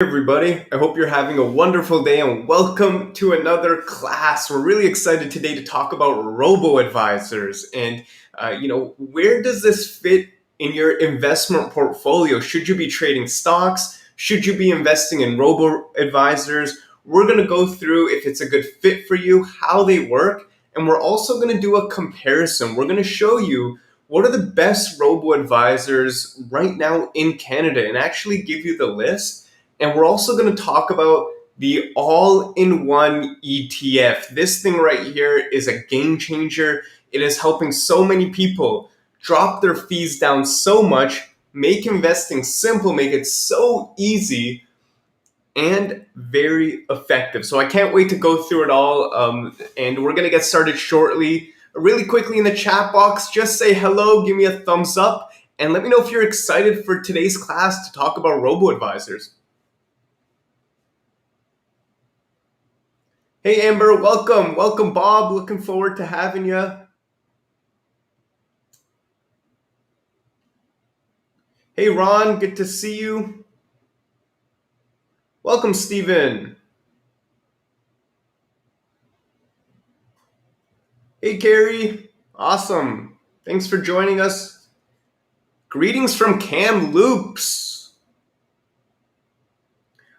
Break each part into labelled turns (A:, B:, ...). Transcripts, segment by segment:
A: Everybody, I hope you're having a wonderful day and welcome to another class. We're really excited today to talk about robo-advisors and where does this fit in your investment portfolio? Should you be trading stocks? Should you be investing in robo-advisors? We're going to go through if it's a good fit for you, how they work, and we're also going to do a comparison. We're going to show you what are the best robo-advisors right now in Canada and actually give you the list. And we're also going to talk about the all-in-one ETF. This thing right here is a game changer. It is helping so many people drop their fees down so much, make investing simple, make it so easy and very effective. So I can't wait to go through it all. And we're going to get started shortly. Really quickly in the chat box, just say hello, give me a thumbs up, and let me know if you're excited for today's class to talk about robo-advisors. Hey Amber, welcome. Welcome Bob, looking forward to having you. Hey Ron, good to see you. Welcome Steven. Hey Carrie, awesome. Thanks for joining us. Greetings from Kamloops.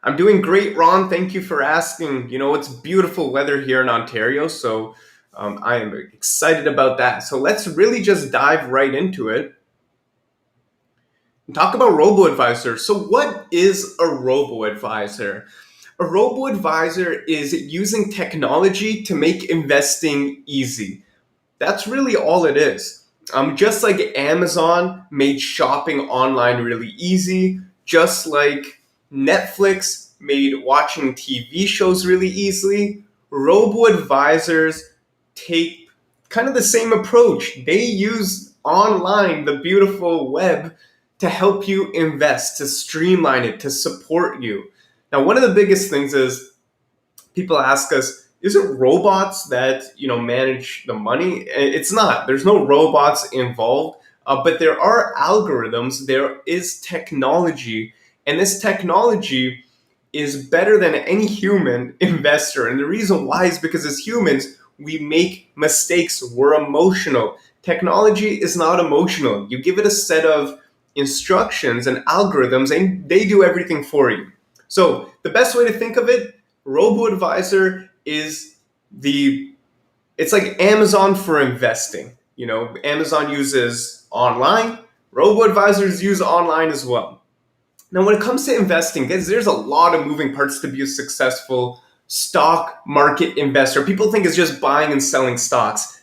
A: I'm doing great, Ron. Thank you for asking. You know, it's beautiful weather here in Ontario, so I am excited about that. So let's really just dive right into it and talk about robo-advisor. So what is a robo-advisor? A robo-advisor is using technology to make investing easy. That's really all it is. Just like Amazon made shopping online really easy, just like Netflix made watching TV shows really easily, robo-advisors take kind of the same approach. They use online, the beautiful web, to help you invest, to streamline it, to support you. Now, one of the biggest things is people ask us, is it robots that manage the money? It's not. There's no robots involved, but there are algorithms. There is technology, and this technology is better than any human investor. And the reason why is because as humans, we make mistakes. We're emotional. Technology is not emotional. You give it a set of instructions and algorithms, and they do everything for you. So the best way to think of it, robo-advisor is it's like Amazon for investing. You know, Amazon uses online, robo-advisors use online as well. Now, when it comes to investing, guys, there's a lot of moving parts to be a successful stock market investor. People think it's just buying and selling stocks.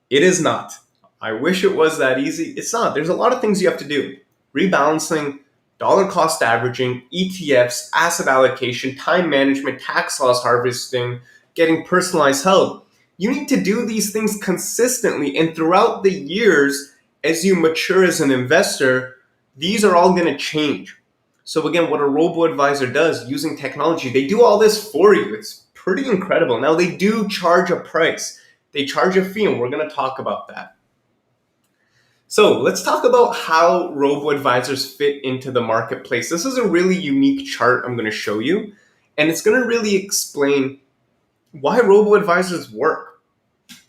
A: It is not. I wish it was that easy. It's not. There's a lot of things you have to do. Rebalancing, dollar cost averaging, ETFs, asset allocation, time management, tax loss harvesting, getting personalized help. You need to do these things consistently, and throughout the years, as you mature as an investor, these are all going to change. So again, what a robo-advisor does using technology, they do all this for you. It's pretty incredible. Now, they do charge a price. They charge a fee, and we're going to talk about that. So let's talk about how robo-advisors fit into the marketplace. This is a really unique chart I'm going to show you, and it's going to really explain why robo-advisors work.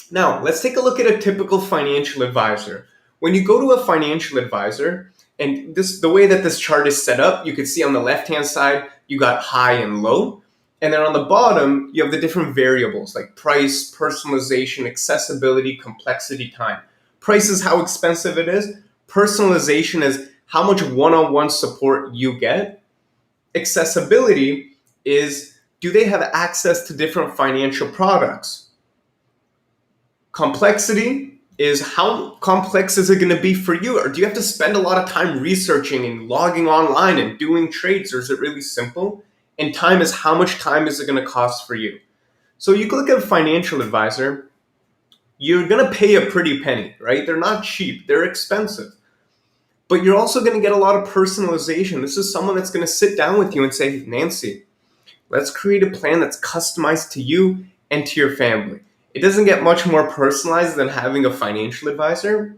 A: Now, let's take a look at a typical financial advisor. When you go to a financial advisor, and the way that this chart is set up, you can see on the left-hand side, you got high and low. And then on the bottom, you have the different variables like price, personalization, accessibility, complexity, time. Price is how expensive it is. Personalization is how much one-on-one support you get. Accessibility is, do they have access to different financial products? Complexity is, how complex is it going to be for you? Or do you have to spend a lot of time researching and logging online and doing trades, or is it really simple? And time is, how much time is it going to cost for you? So you can look at a financial advisor, you're going to pay a pretty penny, right? They're not cheap, they're expensive. But you're also going to get a lot of personalization. This is someone that's going to sit down with you and say, Nancy, let's create a plan that's customized to you and to your family. It doesn't get much more personalized than having a financial advisor.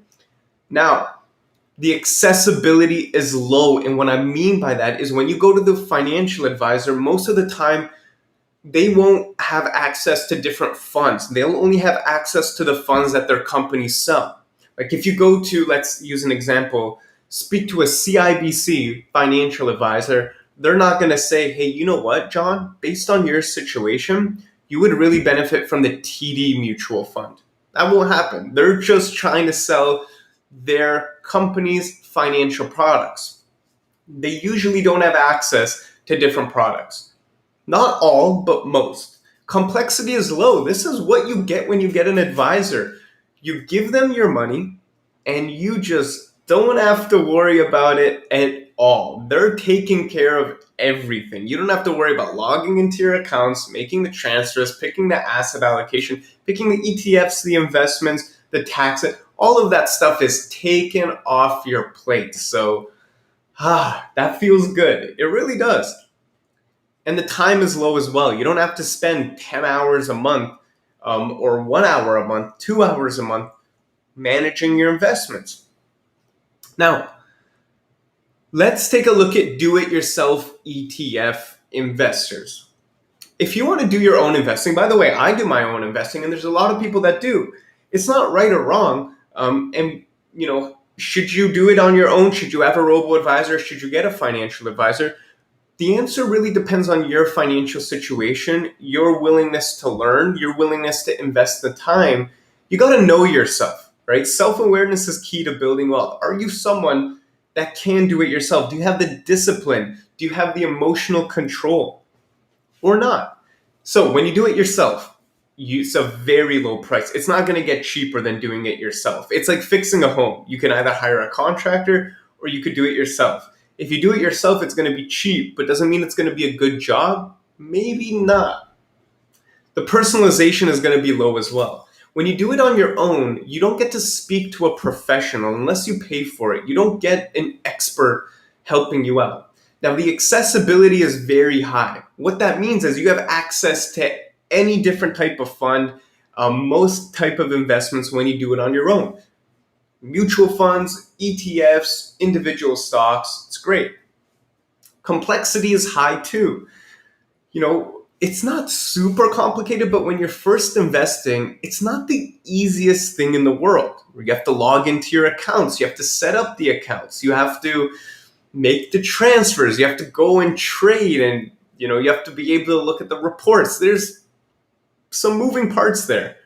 A: Now, The accessibility is low. And what I mean by that is when you go to the financial advisor, most of the time they won't have access to different funds. They'll only have access to the funds that their companies sell. Like if you go to, let's use an example, speak to a CIBC financial advisor, they're not going to say, hey, you know what, John, based on your situation, you would really benefit from the TD mutual fund. That won't happen. They're just trying to sell their company's financial products. They usually don't have access to different products. Not all, but most. Complexity is low. This is what you get when you get an advisor. You give them your money and you just don't have to worry about it at all. They're taking care of everything. You don't have to worry about logging into your accounts, making the transfers, picking the asset allocation, picking the ETFs, the investments, the tax. All of that stuff is taken off your plate. So, that feels good. It really does. And the time is low as well. You don't have to spend 10 hours a month or 1 hour a month, 2 hours a month managing your investments. Now, let's take a look at do-it-yourself ETF investors. If you want to do your own investing, by the way, I do my own investing, and there's a lot of people that do. It's not right or wrong. Should you do it on your own? Should you have a robo-advisor? Should you get a financial advisor? The answer really depends on your financial situation, your willingness to learn, your willingness to invest the time. You got to know yourself, right? Self-awareness is key to building wealth. Are you someone that can do it yourself? Do you have the discipline? Do you have the emotional control or not? So when you do it yourself, it's a very low price. It's not going to get cheaper than doing it yourself. It's like fixing a home. You can either hire a contractor or you could do it yourself. If you do it yourself, it's going to be cheap, but doesn't mean it's going to be a good job. Maybe not. The personalization is going to be low as well. When you do it on your own, you don't get to speak to a professional unless you pay for it. You don't get an expert helping you out. Now, the accessibility is very high. What that means is you have access to any different type of fund, most type of investments when you do it on your own. Mutual funds, ETFs, individual stocks, it's great. Complexity is high too. It's not super complicated, but when you're first investing, it's not the easiest thing in the world. You have to log into your accounts, you have to set up the accounts, you have to make the transfers, you have to go and trade, and you have to be able to look at the reports. There's some moving parts there,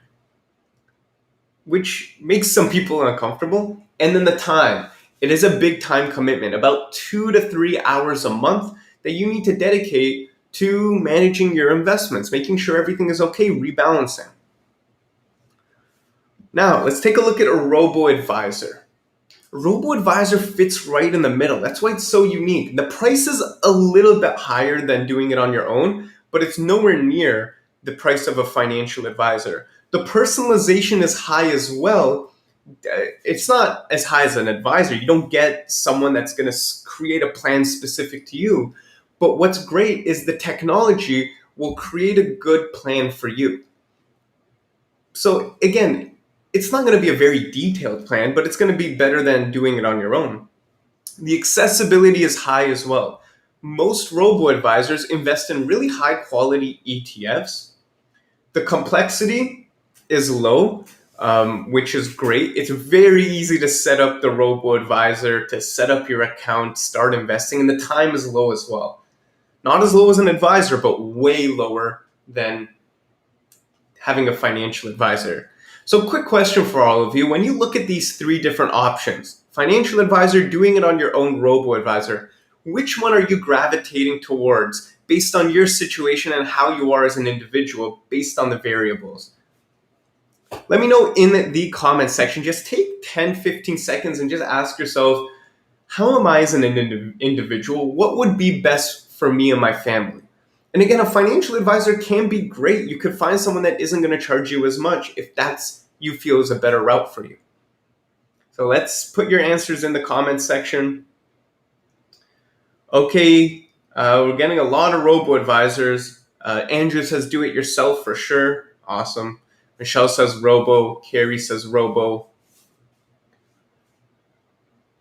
A: which makes some people uncomfortable. And then the time. It is a big time commitment, about 2 to 3 hours a month that you need to dedicate to managing your investments, making sure everything is okay, rebalancing. Now, let's take a look at a robo-advisor. Robo-advisor fits right in the middle. That's why it's so unique. The price is a little bit higher than doing it on your own, but it's nowhere near the price of a financial advisor. The personalization is high as well. It's not as high as an advisor. You don't get someone that's going to create a plan specific to you. But what's great is the technology will create a good plan for you. So again, it's not going to be a very detailed plan, but it's going to be better than doing it on your own. The accessibility is high as well. Most robo-advisors invest in really high quality ETFs. The complexity is low, which is great. It's very easy to set up the robo-advisor, to set up your account, start investing, and the time is low as well. Not as low as an advisor, but way lower than having a financial advisor. So quick question for all of you. When you look at these three different options, financial advisor, doing it on your own, robo-advisor, which one are you gravitating towards based on your situation and how you are as an individual based on the variables? Let me know in the comment section. Just take 10, 15 seconds and just ask yourself, how am I as an individual? What would be best for me and my family? And again, a financial advisor can be great. You could find someone that isn't going to charge you as much if that's you feel is a better route for you. So let's put your answers in the comments section. Okay, we're getting a lot of robo-advisors. Andrew says do it yourself for sure. Awesome. Michelle says robo. Carrie says robo.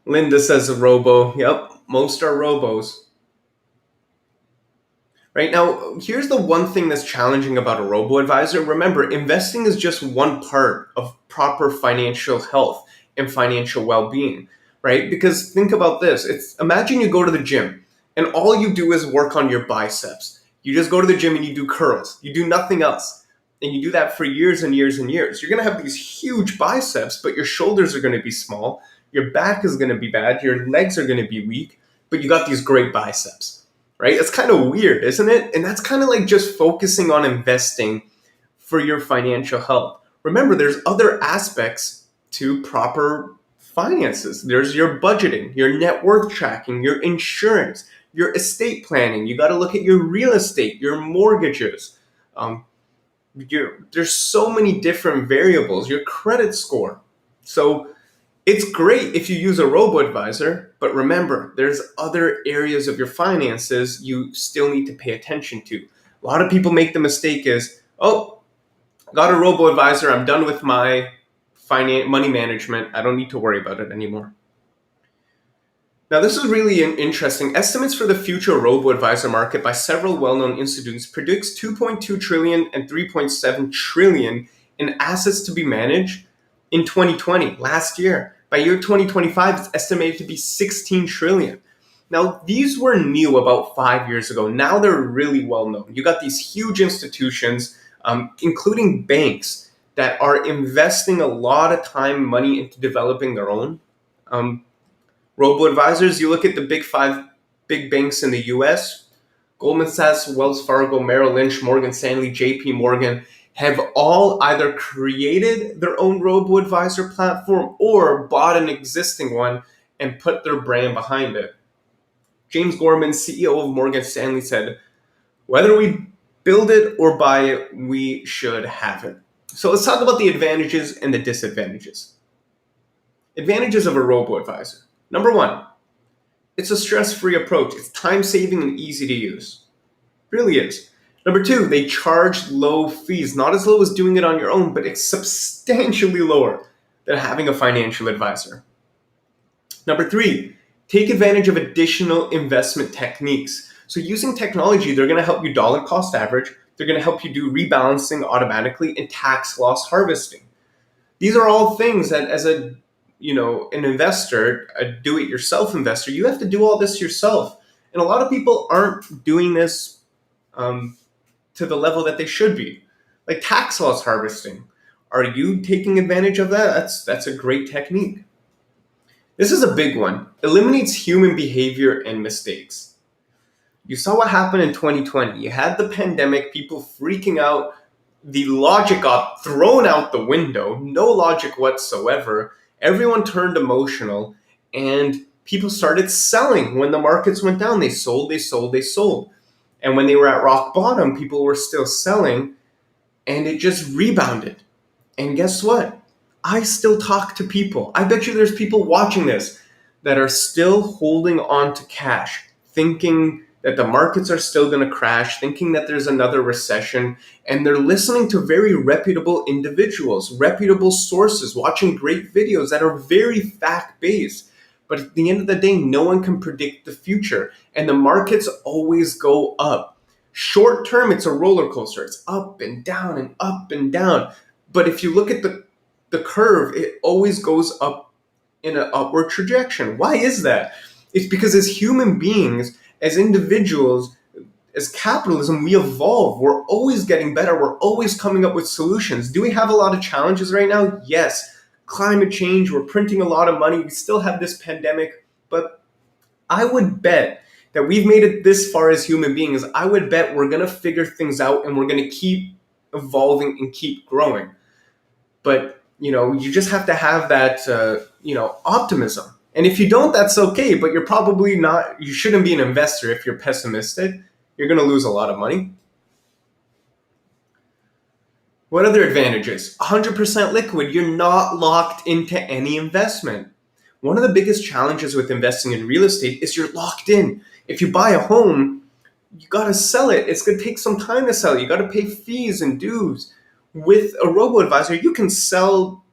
A: Linda says a robo. Yep, most are robos. Right now, here's the one thing that's challenging about a robo-advisor. Remember, investing is just one part of proper financial health and financial well-being, right? Because think about this. It's imagine you go to the gym and all you do is work on your biceps. You just go to the gym and you do curls. You do nothing else. And you do that for years and years and years. You're going to have these huge biceps, but your shoulders are going to be small. Your back is going to be bad. Your legs are going to be weak, but you got these great biceps, right? It's kind of weird, isn't it? And that's kind of like just focusing on investing for your financial health. Remember, there's other aspects to proper finances. There's your budgeting, your net worth tracking, your insurance, your estate planning. You got to look at your real estate, your mortgages. Um, there's so many different variables, your credit score. So it's great if you use a robo-advisor, but remember, there's other areas of your finances you still need to pay attention to. A lot of people make the mistake is, oh, got a robo-advisor, I'm done with my money management, I don't need to worry about it anymore. Now, this is really interesting. Estimates for the future robo-advisor market by several well-known institutes predicts 2.2 trillion and 3.7 trillion in assets to be managed in 2020, last year. By year 2025, it's estimated to be 16 trillion. Now, these were new about 5 years ago. Now they're really well known. You got these huge institutions, including banks, that are investing a lot of time, money into developing their own. Robo-advisors, you look at the big five big banks in the US, Goldman Sachs, Wells Fargo, Merrill Lynch, Morgan Stanley, JP Morgan, have all either created their own robo-advisor platform or bought an existing one and put their brand behind it. James Gorman, CEO of Morgan Stanley, said, whether we build it or buy it, we should have it. So let's talk about the advantages and the disadvantages. Advantages of a robo-advisor. Number one, it's a stress-free approach. It's time-saving and easy to use. It really is. Number two, they charge low fees. Not as low as doing it on your own, but it's substantially lower than having a financial advisor. Number three, take advantage of additional investment techniques. So using technology, they're going to help you dollar cost average. They're going to help you do rebalancing automatically and tax loss harvesting. These are all things that as an investor, a do-it-yourself investor, you have to do all this yourself. And a lot of people aren't doing this to the level that they should be. Like tax loss harvesting. Are you taking advantage of that? That's a great technique. This is a big one. Eliminates human behavior and mistakes. You saw what happened in 2020. You had the pandemic, people freaking out, the logic got thrown out the window, no logic whatsoever. Everyone turned emotional, and people started selling when the markets went down. They sold, they sold, they sold. And when they were at rock bottom, people were still selling, and it just rebounded. And guess what? I still talk to people. I bet you there's people watching this that are still holding on to cash, thinking that the markets are still going to crash, thinking that there's another recession, and they're listening to very reputable individuals, reputable sources, watching great videos that are very fact-based. But at the end of the day, no one can predict the future, and the markets always go up. Short term, it's a roller coaster. It's up and down and up and down. But if you look at the curve, it always goes up in an upward trajectory. Why is that? It's because as human beings, as individuals, as capitalism, we evolve. We're always getting better. We're always coming up with solutions. Do we have a lot of challenges right now? Yes. Climate change, we're printing a lot of money. We still have this pandemic. But I would bet that we've made it this far as human beings. I would bet we're going to figure things out and we're going to keep evolving and keep growing. But, you just have to have that, optimism. And if you don't, that's okay, but you're probably not, you shouldn't be an investor if you're pessimistic. You're going to lose a lot of money. What other advantages? 100% liquid. You're not locked into any investment. One of the biggest challenges with investing in real estate is you're locked in. If you buy a home, you got to sell it. It's going to take some time to sell it. You got to pay fees and dues. With a robo-advisor, you can sell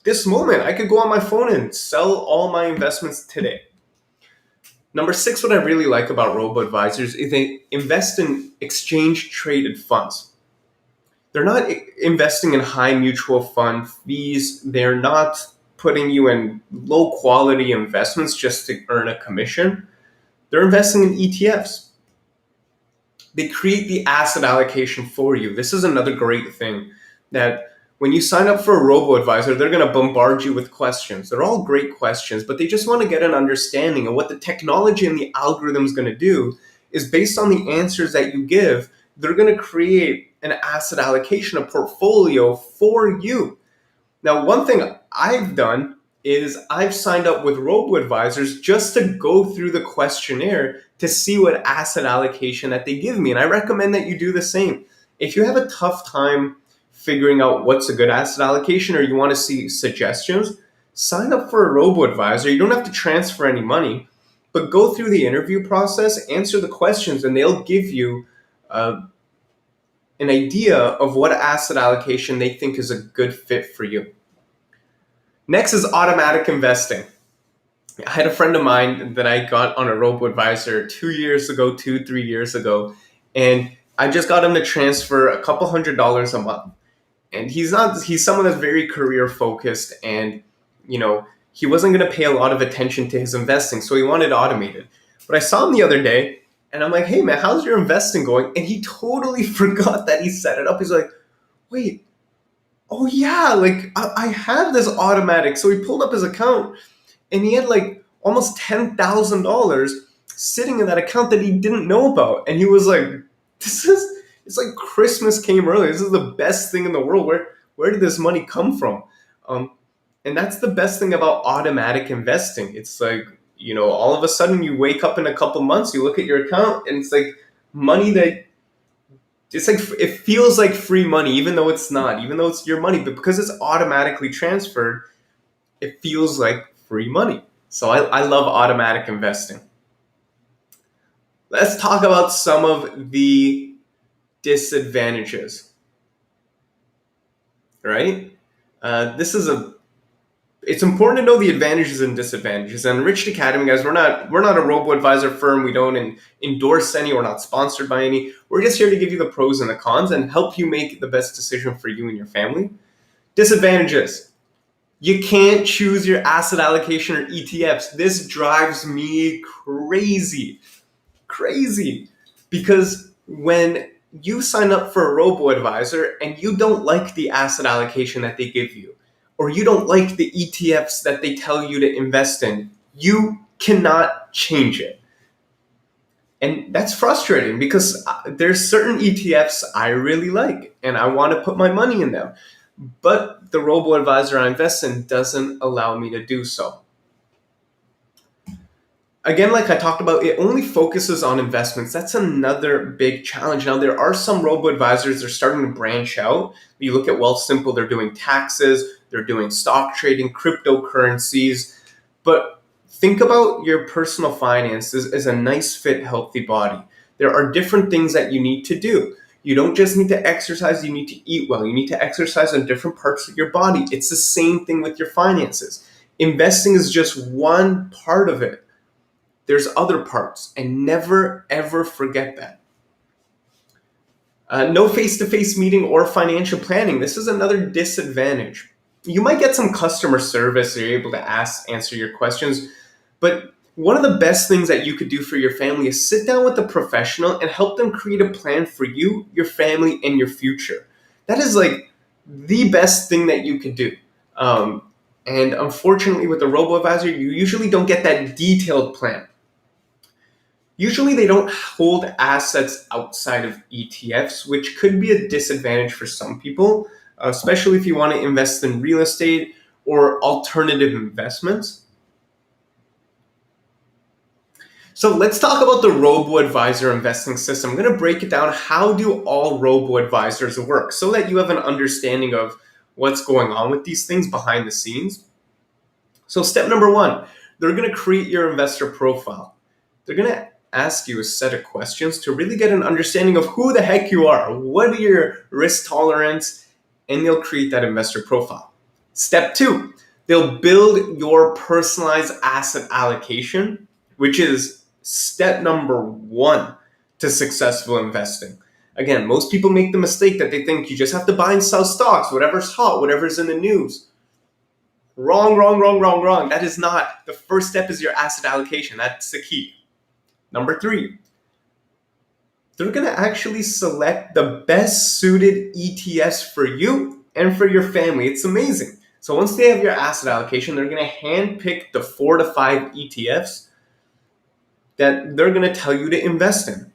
A: this moment, I could go on my phone and sell all my investments today. Number six, what I really like about robo-advisors is they invest in exchange traded funds. They're not investing in high mutual fund fees. They're not putting you in low quality investments just to earn a commission. They're investing in ETFs. They create the asset allocation for you. This is another great thing, that when you sign up for a robo-advisor, they're going to bombard you with questions. They're all great questions, but they just want to get an understanding of what the technology and the algorithm is going to do. Is based on the answers that you give, they're going to create an asset allocation, a portfolio for you. Now, one thing I've done is I've signed up with robo-advisors just to go through the questionnaire to see what asset allocation that they give me. And I recommend that you do the same. If you have a tough time figuring out what's a good asset allocation, or you want to see suggestions, sign up for a robo-advisor. You don't have to transfer any money, but go through the interview process, answer the questions, and they'll give you an idea of what asset allocation they think is a good fit for you. Next is automatic investing. I had a friend of mine that I got on a robo-advisor 2 years ago, 3 years ago, and I just got him to transfer a couple $100s a month. And he's someone that's very career focused, and he wasn't going to pay a lot of attention to his investing, so he wanted automated. But I saw him the other day, and I'm like, hey man, how's your investing going? And he totally forgot that he set it up. He's like, wait, oh yeah, like I have this automatic. So he pulled up his account, and he had like almost $10,000 sitting in that account that he didn't know about. And he was like, it's like Christmas came early. This is the best thing in the world. Where did this money come from? And that's the best thing about automatic investing. It's like, all of a sudden you wake up in a couple months, you look at your account, and it's like money that it's like, it feels like free money, even though it's not, even though it's your money, but because it's automatically transferred, it feels like free money. So I love automatic investing. Let's talk about some of the disadvantages, right? It's important to know the advantages and disadvantages. And Enriched Academy, guys, we're not a robo-advisor firm. We don't endorse any. We're not sponsored by any. We're just here to give you the pros and the cons and help you make the best decision for you and your family. Disadvantages: you can't choose your asset allocation or ETFs. This drives me crazy, because when you sign up for a robo-advisor and you don't like the asset allocation that they give you, or you don't like the ETFs that they tell you to invest in, you cannot change it. And that's frustrating, because there's certain ETFs I really like and I want to put my money in them. But the robo-advisor I invest in doesn't allow me to do so. Again, like I talked about, it only focuses on investments. That's another big challenge. Now, there are some robo-advisors that are starting to branch out. You look at Wealthsimple, they're doing taxes, they're doing stock trading, cryptocurrencies. But think about your personal finances as a nice, fit, healthy body. There are different things that you need to do. You don't just need to exercise, you need to eat well. You need to exercise on different parts of your body. It's the same thing with your finances. Investing is just one part of it. There's other parts, and never, ever forget that. No face-to-face meeting or financial planning. This is another disadvantage. You might get some customer service, so you're able to answer your questions, but one of the best things that you could do for your family is sit down with a professional and help them create a plan for you, your family, and your future. That is like the best thing that you could do. And unfortunately, with the robo-advisor, you usually don't get that detailed plan. Usually they don't hold assets outside of ETFs, which could be a disadvantage for some people, especially if you want to invest in real estate or alternative investments. So let's talk about the robo-advisor investing system. I'm going to break it down. How do all robo-advisors work, so that you have an understanding of what's going on with these things behind the scenes. So step number one, they're going to create your investor profile. They're going to ask you a set of questions to really get an understanding of who the heck you are, what are your risk tolerance, and they'll create that investor profile. Step two, they'll build your personalized asset allocation, which is step number one to successful investing. Again, most people make the mistake that they think you just have to buy and sell stocks, whatever's hot, whatever's in the news. Wrong, wrong, wrong, wrong, wrong. That is not. The first step is your asset allocation. That's the key. Number three, they're going to actually select the best suited ETFs for you and for your family. It's amazing. So once they have your asset allocation, they're going to handpick the 4 to 5 ETFs that they're going to tell you to invest in.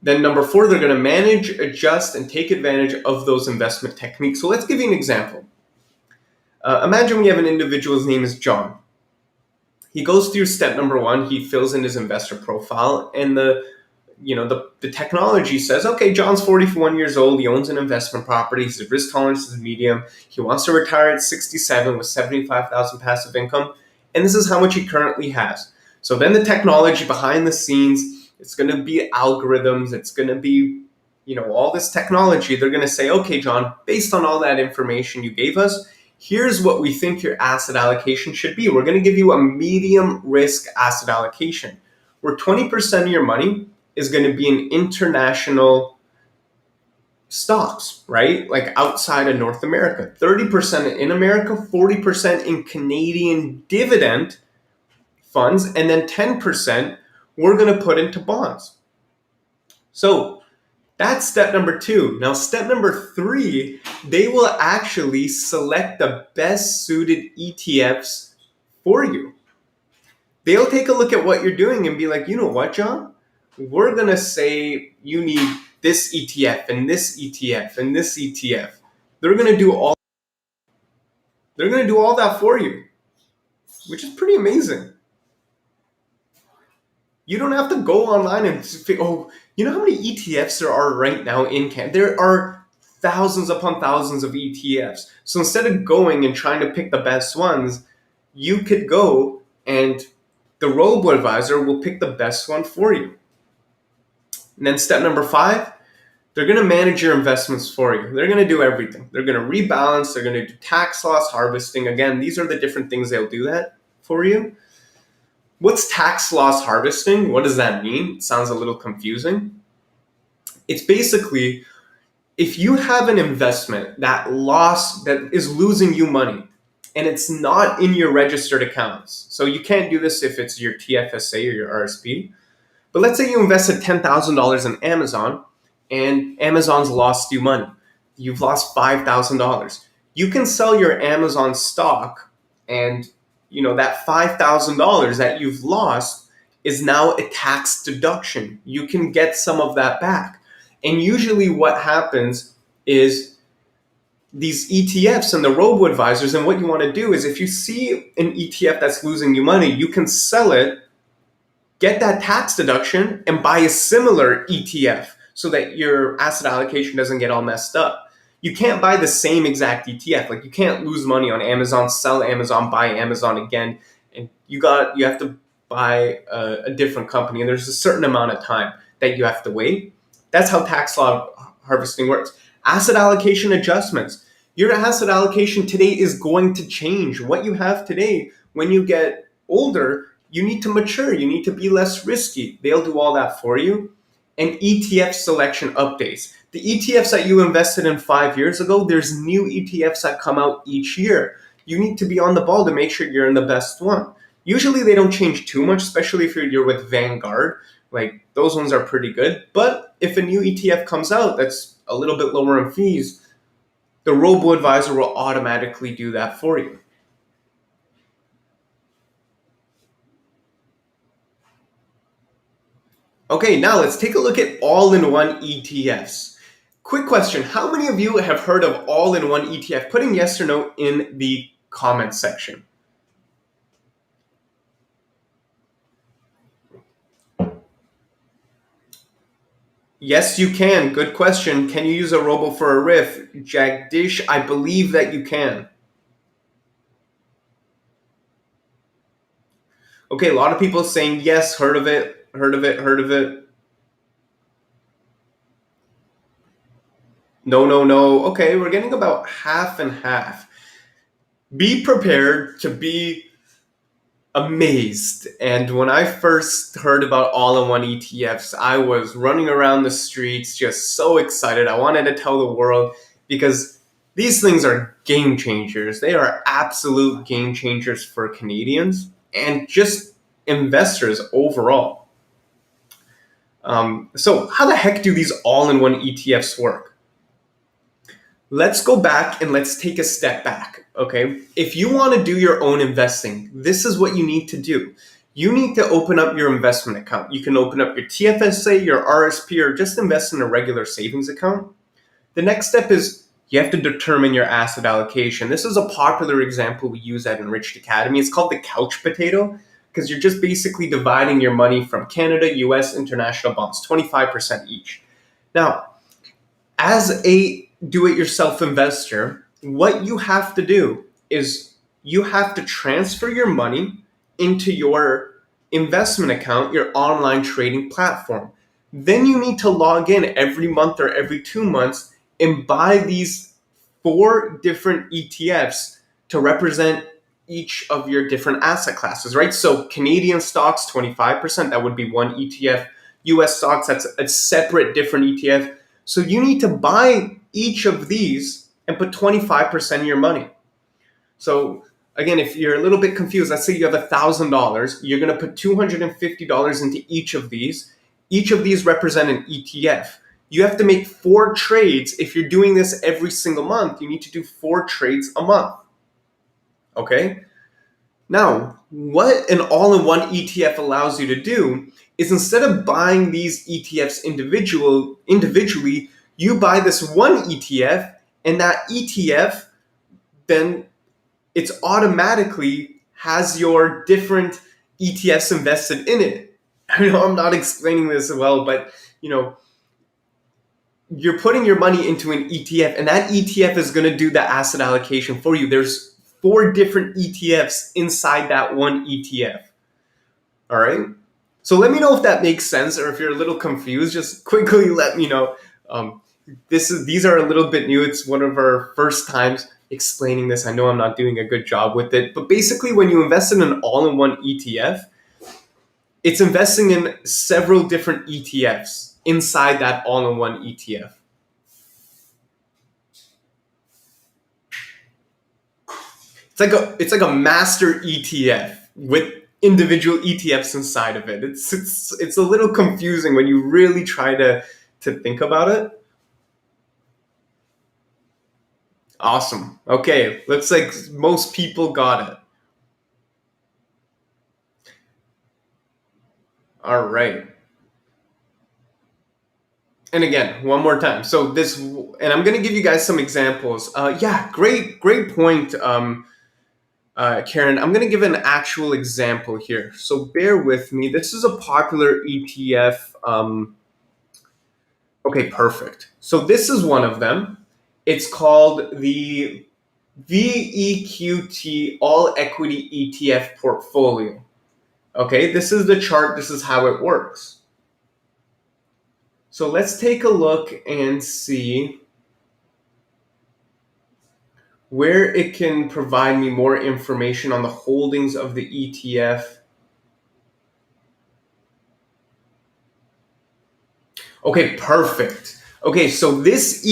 A: Then number four, they're going to manage, adjust, and take advantage of those investment techniques. So let's give you an example. Imagine we have an individual, his name is John. He goes through step number one, he fills in his investor profile, and the technology says, okay, John's 41 years old, he owns an investment property, his risk tolerance is medium, he wants to retire at 67 with 75,000 passive income, and this is how much he currently has. So then the technology behind the scenes, it's going to be algorithms, it's going to be, all this technology. They're going to say, okay, John, based on all that information you gave us, here's what we think your asset allocation should be. We're going to give you a medium risk asset allocation, where 20% of your money is going to be in international stocks, right? Like outside of North America. 30% in America, 40% in Canadian dividend funds, and then 10% we're going to put into bonds. So that's step number two. Now, step number three, they will actually select the best suited ETFs for you. They'll take a look at what you're doing and be like, you know what, John? We're going to say you need this ETF and this ETF and this ETF. They're going to do all that for you, which is pretty amazing. You don't have to go online and think, oh, you know how many ETFs there are right now in Canada? There are thousands upon thousands of ETFs. So instead of going and trying to pick the best ones, you could go and the Robo-Advisor will pick the best one for you. And then step number five, they're going to manage your investments for you. They're going to do everything. They're going to rebalance. They're going to do tax loss harvesting. Again, these are the different things they'll do that for you. What's tax loss harvesting? What does that mean? It sounds a little confusing. It's basically if you have an investment that is losing you money and it's not in your registered accounts. So you can't do this if it's your TFSA or your RSP. But let's say you invested $10,000 in Amazon and Amazon's lost you money. You've lost $5,000. You can sell your Amazon stock and that $5,000 that you've lost is now a tax deduction. You can get some of that back. And usually what happens is these ETFs and the Robo-Advisors, and what you want to do is if you see an ETF that's losing you money, you can sell it, get that tax deduction, and buy a similar ETF so that your asset allocation doesn't get all messed up. You can't buy the same exact ETF. Like you can't lose money on Amazon, sell Amazon, buy Amazon again, and you have to buy a different company, and there's a certain amount of time that you have to wait. That's how tax law harvesting works. Asset allocation adjustments. Your asset allocation today is going to change. What you have today, when you get older, you need to mature. You need to be less risky. They'll do all that for you. And ETF selection updates. The ETFs that you invested in 5 years ago, there's new ETFs that come out each year. You need to be on the ball to make sure you're in the best one. Usually they don't change too much, especially if you're with Vanguard. Like those ones are pretty good. But if a new ETF comes out that's a little bit lower in fees, the Robo-Advisor will automatically do that for you. Okay, now let's take a look at all-in-one ETFs. Quick question, how many of you have heard of all-in-one ETF? Put in yes or no in the comments section. Yes, you can. Good question. Can you use a robo for a RIF? Jagdish, I believe that you can. Okay, a lot of people saying yes, heard of it, heard of it, heard of it. No, no, no. Okay, we're getting about half and half. Be prepared to be amazed. And when I first heard about all-in-one ETFs, I was running around the streets just so excited. I wanted to tell the world because these things are game changers. They are absolute game changers for Canadians and just investors overall. So how the heck do these all-in-one ETFs work? Let's go back and let's take a step back, okay? If you want to do your own investing, this is what you need to do. You need to open up your investment account. You can open up your TFSA, your RSP, or just invest in a regular savings account. The next step is you have to determine your asset allocation. This is a popular example we use at Enriched Academy. It's called the couch potato because you're just basically dividing your money from Canada, US, international bonds, 25% each. Now, as a do-it-yourself investor, what you have to do is you have to transfer your money into your investment account, your online trading platform. Then you need to log in every month or every 2 months and buy these 4 different ETFs to represent each of your different asset classes, right? So Canadian stocks, 25%, that would be one ETF. US stocks, that's a separate different ETF. So you need to buy each of these and put 25% of your money. So again, if you're a little bit confused, let's say you have $1,000, you're going to put $250 into each of these. Each of these represent an ETF. You have to make 4 trades. If you're doing this every single month, you need to do 4 trades a month. Okay? Now, what an all-in-one ETF allows you to do is instead of buying these ETFs individually, you buy this one ETF, and that ETF then it's automatically has your different ETFs invested in it. I know I'm not explaining this well, but you're putting your money into an ETF, and that ETF is going to do the asset allocation for you. There's 4 different ETFs inside that one ETF. All right. So let me know if that makes sense, or if you're a little confused. Just quickly let me know. These are a little bit new. It's one of our first times explaining this. I know I'm not doing a good job with it, but basically, when you invest in an all-in-one ETF, it's investing in several different ETFs inside that all-in-one ETF. It's like a master ETF with individual ETFs inside of it. It's a little confusing when you really try to think about it. Awesome. Okay, looks like most people got it. All right. And again, one more time. So and I'm going to give you guys some examples. Yeah, great point, Karen. I'm going to give an actual example here. So bear with me. This is a popular ETF. Okay, perfect. So this is one of them. It's called the VEQT All Equity ETF Portfolio. Okay, this is the chart. This is how it works. So let's take a look and see where it can provide me more information on the holdings of the ETF. Okay, perfect. Okay, so this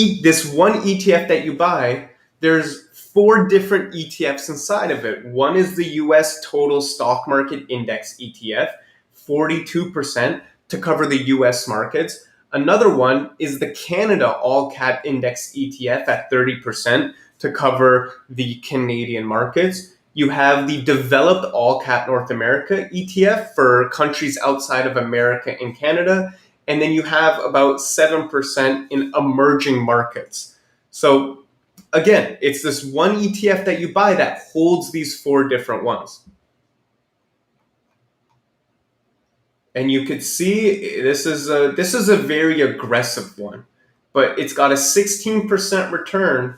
A: one ETF that you buy, there's 4 different ETFs inside of it. One is the US Total Stock Market Index ETF, 42% to cover the US markets. Another one is the Canada All Cap Index ETF at 30% to cover the Canadian markets. You have the Developed All Cap North America ETF for countries outside of America and Canada. And then you have about 7% in emerging markets. So again, it's this one ETF that you buy that holds these 4 different ones. And you could see this is a very aggressive one, but it's got a 16% return.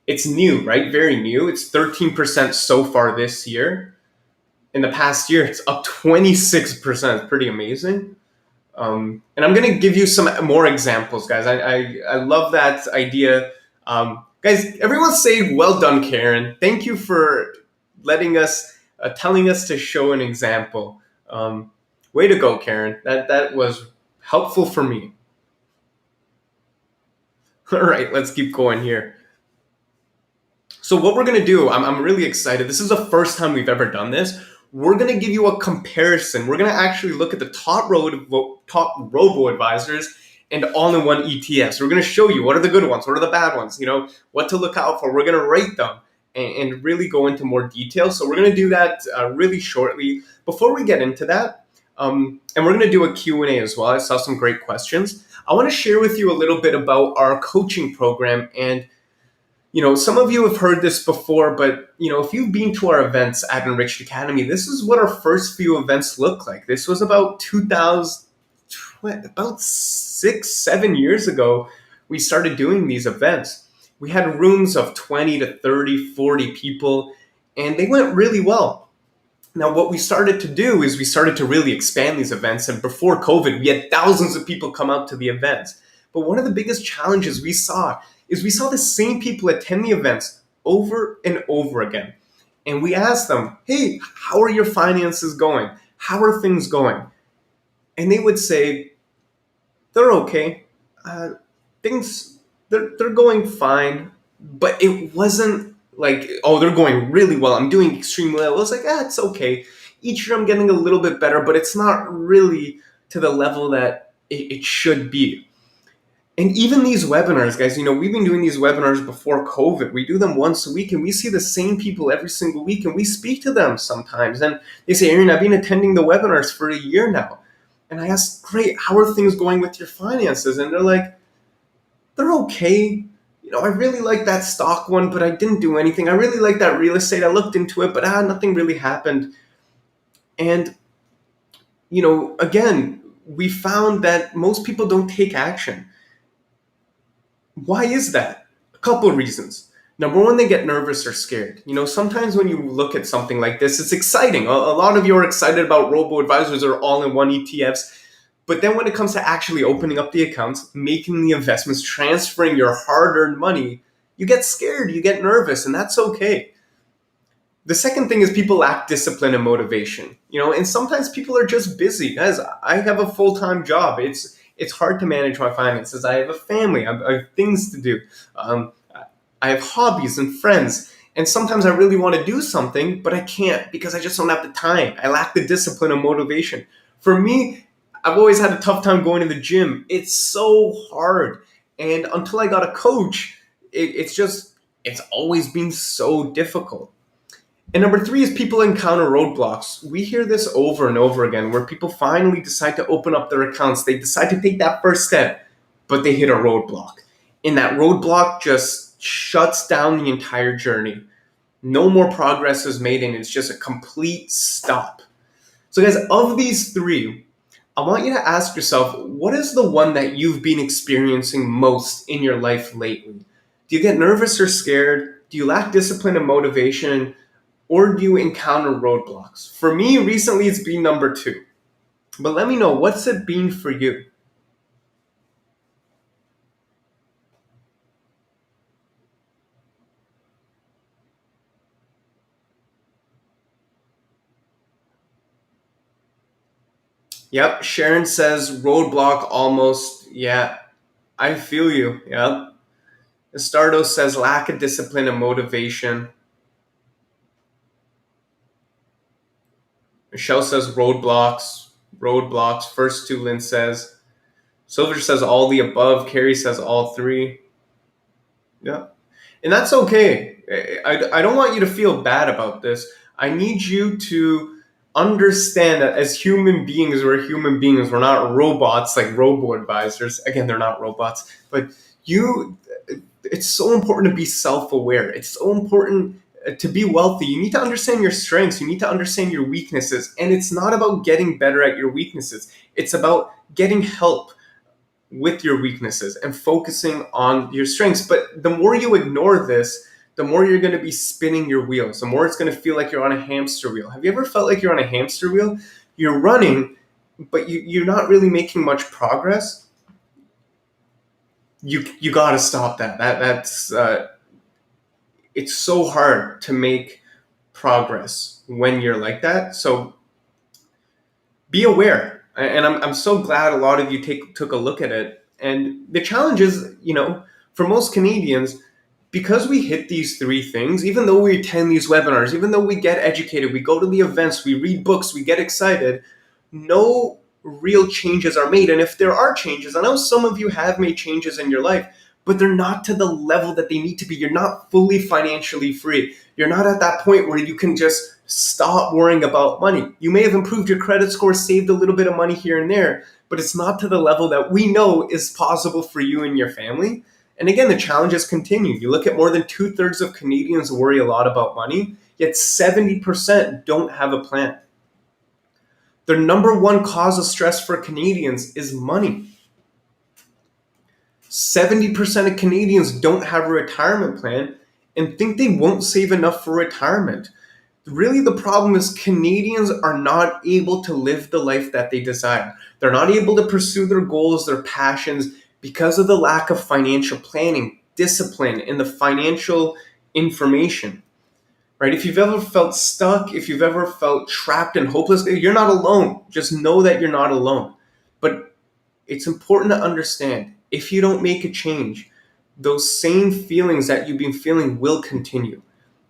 A: It's new, right? Very new. It's 13% so far this year. In the past year, it's up 26%. Pretty amazing. And I'm going to give you some more examples, guys. I love that idea. Guys, everyone's saying, well done, Karen. Thank you for letting us, telling us to show an example. Way to go, Karen. That was helpful for me. All right, let's keep going here. So what we're going to do, I'm really excited. This is the first time we've ever done this. We're going to give you a comparison. We're going to actually look at the top robo-advisors and all-in-one ETFs. We're going to show you what are the good ones, what are the bad ones, what to look out for. We're going to rate them and really go into more detail. So we're going to do that really shortly. Before we get into that, and we're going to do a Q&A as well. I saw some great questions. I want to share with you a little bit about our coaching program. And some of you have heard this before, but if you've been to our events at Enriched Academy, this is what our first few events look like. This was about 2000, about 6-7 years ago. We started doing these events. We had rooms of 20 to 30, 40 people, and they went really well. Now, what we started to do is we started to really expand these events. And before COVID, we had thousands of people come out to the events. But one of the biggest challenges we saw is we saw the same people attend the events over and over again. And we asked them, hey, how are your finances going? How are things going? And they would say, they're okay. Things, they're going fine. But it wasn't like, oh, they're going really well. I'm doing extremely well. It was like, it's okay. Each year I'm getting a little bit better, but it's not really to the level that it should be. And even these webinars, guys, we've been doing these webinars before COVID. We do them once a week, and we see the same people every single week, and we speak to them sometimes. And they say, Aaron, I've been attending the webinars for a year now. And I ask, great, how are things going with your finances? And they're like, they're okay. I really like that stock one, but I didn't do anything. I really like that real estate. I looked into it, but nothing really happened. And, again, we found that most people don't take action. Why is that? A couple of reasons. Number one, they get nervous or scared. Sometimes when you look at something like this, it's exciting. A lot of you are excited about robo-advisors or all-in-one ETFs. But then when it comes to actually opening up the accounts, making the investments, transferring your hard-earned money, you get scared, you get nervous, and that's okay. The second thing is people lack discipline and motivation. And sometimes people are just busy. Guys, I have a full-time job. It's hard to manage my finances. I have a family. I have things to do. I have hobbies and friends. And sometimes I really want to do something, but I can't because I just don't have the time. I lack the discipline and motivation. For me, I've always had a tough time going to the gym. It's so hard. And until I got a coach, it's always been so difficult. And number three is people encounter roadblocks. We hear this over and over again where people finally decide to open up their accounts. They decide to take that first step, but they hit a roadblock. And that roadblock just shuts down the entire journey. No more progress is made, and it's just a complete stop. So guys, of these three, I want you to ask yourself, what is the one that you've been experiencing most in your life lately? Do you get nervous or scared? Do you lack discipline and motivation? Or do you encounter roadblocks? For me, recently it's been number two. But let me know, what's it been for you? Yep, Sharon says roadblock almost. Yeah, I feel you. Yep. Estardo says lack of discipline and motivation. Michelle says roadblocks. Roadblocks. First two, Lynn says. Silver says all the above. Carrie says all three. Yeah. And that's okay. I don't want you to feel bad about this. I need you to understand that as human beings, we're human beings. We're not robots like robo-advisors. Again, they're not robots. But it's so important to be self-aware. It's so important to be wealthy. You need to understand your strengths. You need to understand your weaknesses. And it's not about getting better at your weaknesses. It's about getting help with your weaknesses and focusing on your strengths. But the more you ignore this, the more you're going to be spinning your wheels, the more it's going to feel like you're on a hamster wheel. Have you ever felt like you're on a hamster wheel? You're running, but you're not really making much progress. You got to stop that. It's so hard to make progress when you're like that. So be aware. And I'm so glad a lot of you took a look at it. And the challenge is, for most Canadians, because we hit these three things, even though we attend these webinars, even though we get educated, we go to the events, we read books, we get excited, no real changes are made. And if there are changes, I know some of you have made changes in your life, but they're not to the level that they need to be. You're not fully financially free. You're not at that point where you can just stop worrying about money. You may have improved your credit score, saved a little bit of money here and there, but it's not to the level that we know is possible for you and your family. And again, the challenges continue. You look at more than 2/3 of Canadians worry a lot about money, yet 70% don't have a plan. The number one cause of stress for Canadians is money. 70% of Canadians don't have a retirement plan and think they won't save enough for retirement. Really, the problem is Canadians are not able to live the life that they desire. They're not able to pursue their goals, their passions, because of the lack of financial planning, discipline, and the financial information. Right? If you've ever felt stuck, if you've ever felt trapped and hopeless, you're not alone. Just know that you're not alone. But it's important to understand, if you don't make a change, those same feelings that you've been feeling will continue.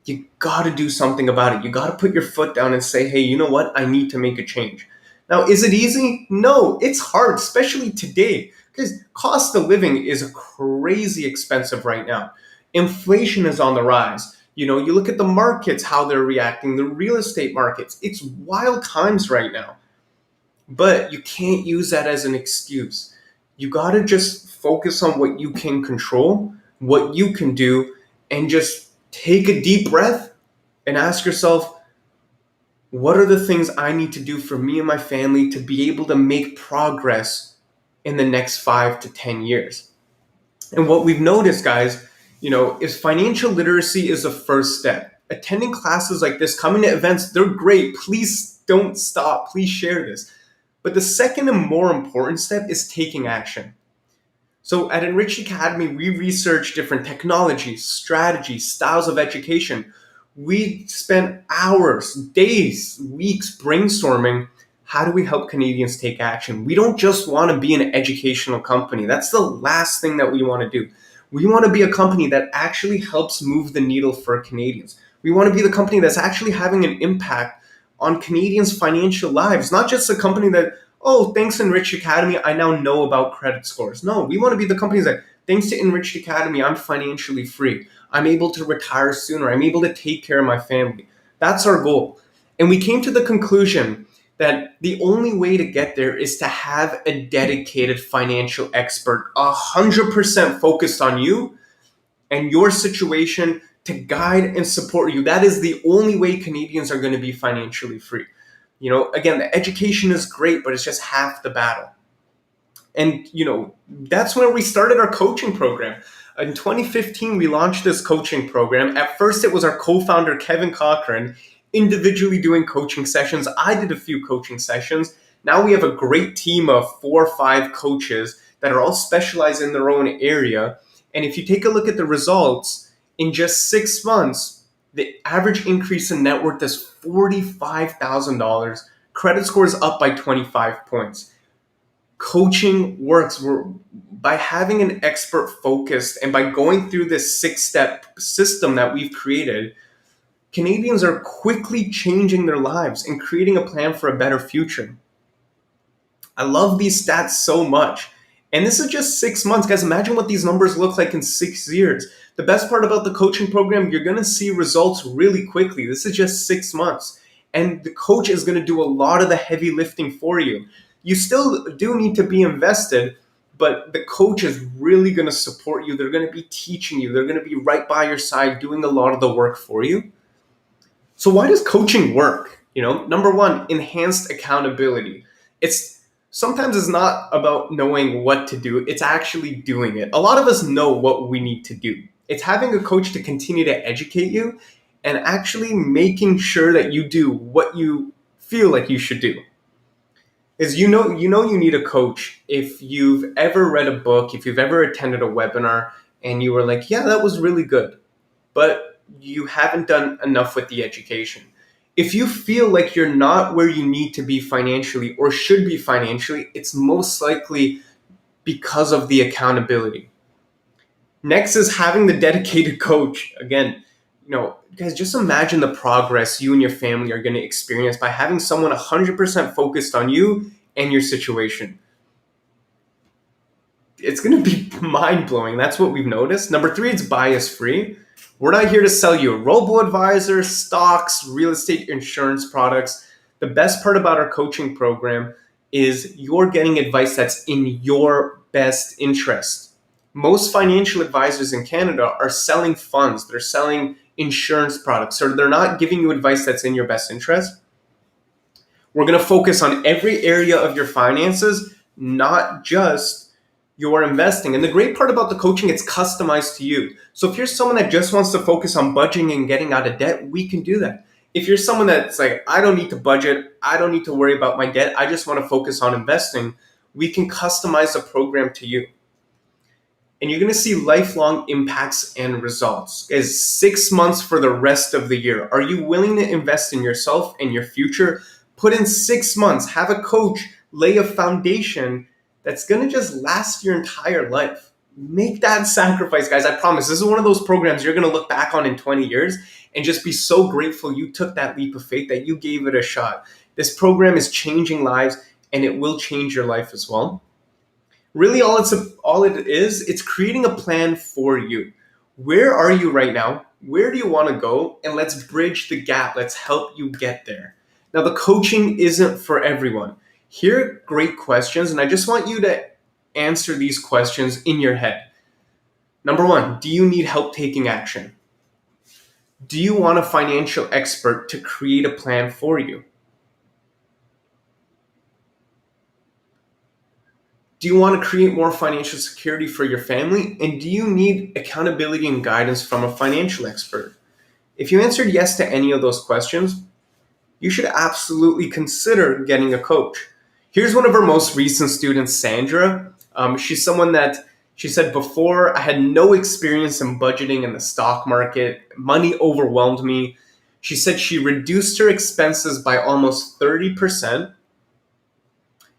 A: You got to do something about it. You got to put your foot down and say, hey, you know what? I need to make a change. Now, is it easy? No, it's hard, especially today, because cost of living is crazy expensive right now. Inflation is on the rise. You look at the markets, how they're reacting, the real estate markets. It's wild times right now. But you can't use that as an excuse. You got to just focus on what you can control, what you can do, and just take a deep breath and ask yourself, what are the things I need to do for me and my family to be able to make progress in the next 5 to 10 years? And what we've noticed, guys, is financial literacy is the first step. Attending classes like this, coming to events, they're great. Please don't stop. Please share this. But the second and more important step is taking action. So at Enriched Academy, we research different technologies, strategies, styles of education. We spend hours, days, weeks brainstorming, how do we help Canadians take action? We don't just want to be an educational company. That's the last thing that we want to do. We want to be a company that actually helps move the needle for Canadians. We want to be the company that's actually having an impact on Canadians' financial lives, not just a company that, oh, thanks Enriched Academy, I now know about credit scores. No, we want to be the companies that, thanks to Enriched Academy, I'm financially free. I'm able to retire sooner. I'm able to take care of my family. That's our goal. And we came to the conclusion that the only way to get there is to have a dedicated financial expert, 100% focused on you and your situation to guide and support you. That is the only way Canadians are going to be financially free. Again, the education is great, but it's just half the battle. And, that's when we started our coaching program. In 2015, we launched this coaching program. At first, it was our co-founder, Kevin Cochran, individually doing coaching sessions. I did a few coaching sessions. Now we have a great team of 4 or 5 coaches that are all specialized in their own area. And if you take a look at the results, in just 6 months, the average increase in net worth is $45,000. Credit score is up by 25 points. Coaching works. By having an expert focused and by going through this 6-step system that we've created, Canadians are quickly changing their lives and creating a plan for a better future. I love these stats so much. And this is just 6 months. Guys, imagine what these numbers look like in 6 years. The best part about the coaching program, you're going to see results really quickly. This is just 6 months. And the coach is going to do a lot of the heavy lifting for you. You still do need to be invested, but the coach is really going to support you. They're going to be teaching you. They're going to be right by your side doing a lot of the work for you. So why does coaching work? Number one, enhanced accountability. Sometimes it's not about knowing what to do. It's actually doing it. A lot of us know what we need to do. It's having a coach to continue to educate you and actually making sure that you do what you feel like you should do. Is you need a coach if you've ever read a book, if you've ever attended a webinar and you were like, yeah, that was really good, but you haven't done enough with the education. If you feel like you're not where you need to be financially or should be financially, it's most likely because of the accountability. Next is having the dedicated coach. Again, guys, just imagine the progress you and your family are going to experience by having someone 100% focused on you and your situation. It's going to be mind blowing. That's what we've noticed. Number three, it's bias free. We're not here to sell you a robo-advisor, stocks, real estate, insurance products. The best part about our coaching program is you're getting advice that's in your best interest. Most financial advisors in Canada are selling funds, they're selling insurance products, so they're not giving you advice that's in your best interest. We're going to focus on every area of your finances, not just your investing. And the great part about the coaching, it's customized to you. So if you're someone that just wants to focus on budgeting and getting out of debt, we can do that. If you're someone that's like, I don't need to budget, I don't need to worry about my debt, I just want to focus on investing, we can customize a program to you. And you're going to see lifelong impacts and results. Is 6 months for the rest of the year. Are you willing to invest in yourself and your future? Put in 6 months, have a coach, lay a foundation that's going to just last your entire life. Make that sacrifice, guys. I promise. This is one of those programs you're going to look back on in 20 years and just be so grateful you took that leap of faith, that you gave it a shot. This program is changing lives, and it will change your life as well. Really, all it is, it's creating a plan for you. Where are you right now? Where do you want to go? And let's bridge the gap. Let's help you get there. Now, the coaching isn't for everyone. Here are great questions, and I just want you to answer these questions in your head. Number one, do you need help taking action? Do you want a financial expert to create a plan for you? Do you want to create more financial security for your family? And do you need accountability and guidance from a financial expert? If you answered yes to any of those questions, you should absolutely consider getting a coach. Here's one of our most recent students, Sandra. She's someone that she said, before I had no experience in budgeting in the stock market. Money overwhelmed me. She said she reduced her expenses by almost 30%.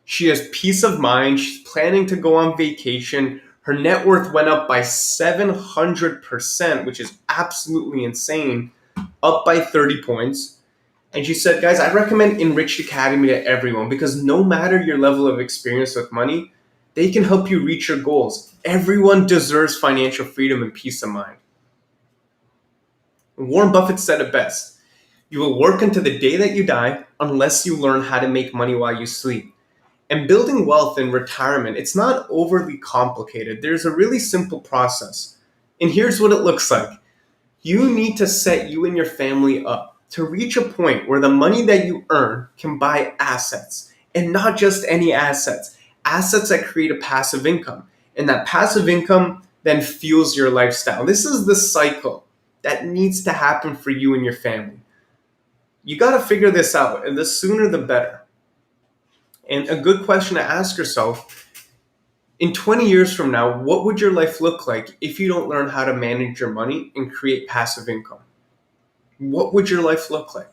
A: She has peace of mind. She's planning to go on vacation. Her net worth went up by 700%, which is absolutely insane, up by 30 points. And she said, guys, I recommend Enriched Academy to everyone because no matter your level of experience with money, they can help you reach your goals. Everyone deserves financial freedom and peace of mind. Warren Buffett said it best. You will work until the day that you die unless you learn how to make money while you sleep. And building wealth in retirement, it's not overly complicated. There's a really simple process. And here's what it looks like. You need to set you and your family up to reach a point where the money that you earn can buy assets. And not just any assets. Assets that create a passive income. And that passive income then fuels your lifestyle. This is the cycle that needs to happen for you and your family. You got to figure this out, and the sooner the better. And a good question to ask yourself, in 20 years from now, what would your life look like if you don't learn how to manage your money and create passive income? What would your life look like?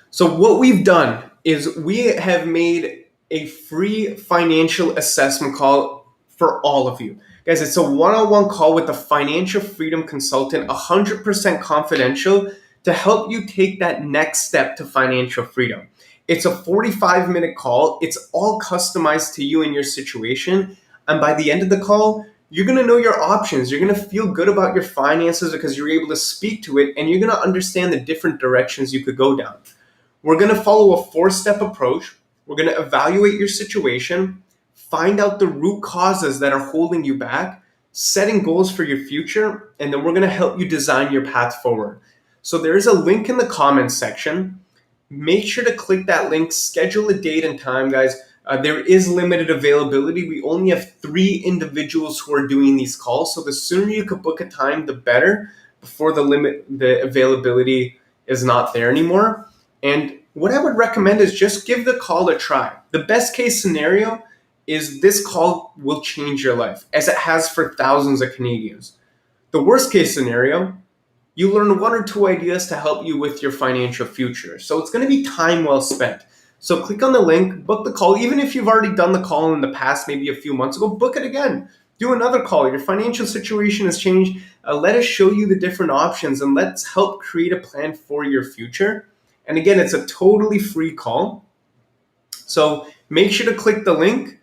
A: So what we've done is we have made a free financial assessment call for all of you. Guys, it's a one-on-one call with a financial freedom consultant, 100% confidential, to help you take that next step to financial freedom. It's a 45-minute call. It's all customized to you and your situation. And by the end of the call, you're going to know your options. You're going to feel good about your finances because you're able to speak to it, and you're going to understand the different directions you could go down. We're going to follow a 4-step approach. We're going to evaluate your situation, find out the root causes that are holding you back, setting goals for your future, and then we're going to help you design your path forward. So there is a link in the comments section. Make sure to click that link, schedule a date and time, guys. There is limited availability. We only have 3 individuals who are doing these calls. So the sooner you could book a time, the better, before the availability is not there anymore. And what I would recommend is just give the call a try. The best case scenario is this call will change your life, as it has for thousands of Canadians. The worst case scenario you learn one or two ideas to help you with your financial future. So it's going to be time well spent. So click on the link, book the call. Even if you've already done the call in the past, maybe a few months ago, book it again. Do another call. Your financial situation has changed. Let us show you the different options and let's help create a plan for your future. And again, it's a totally free call. So make sure to click the link,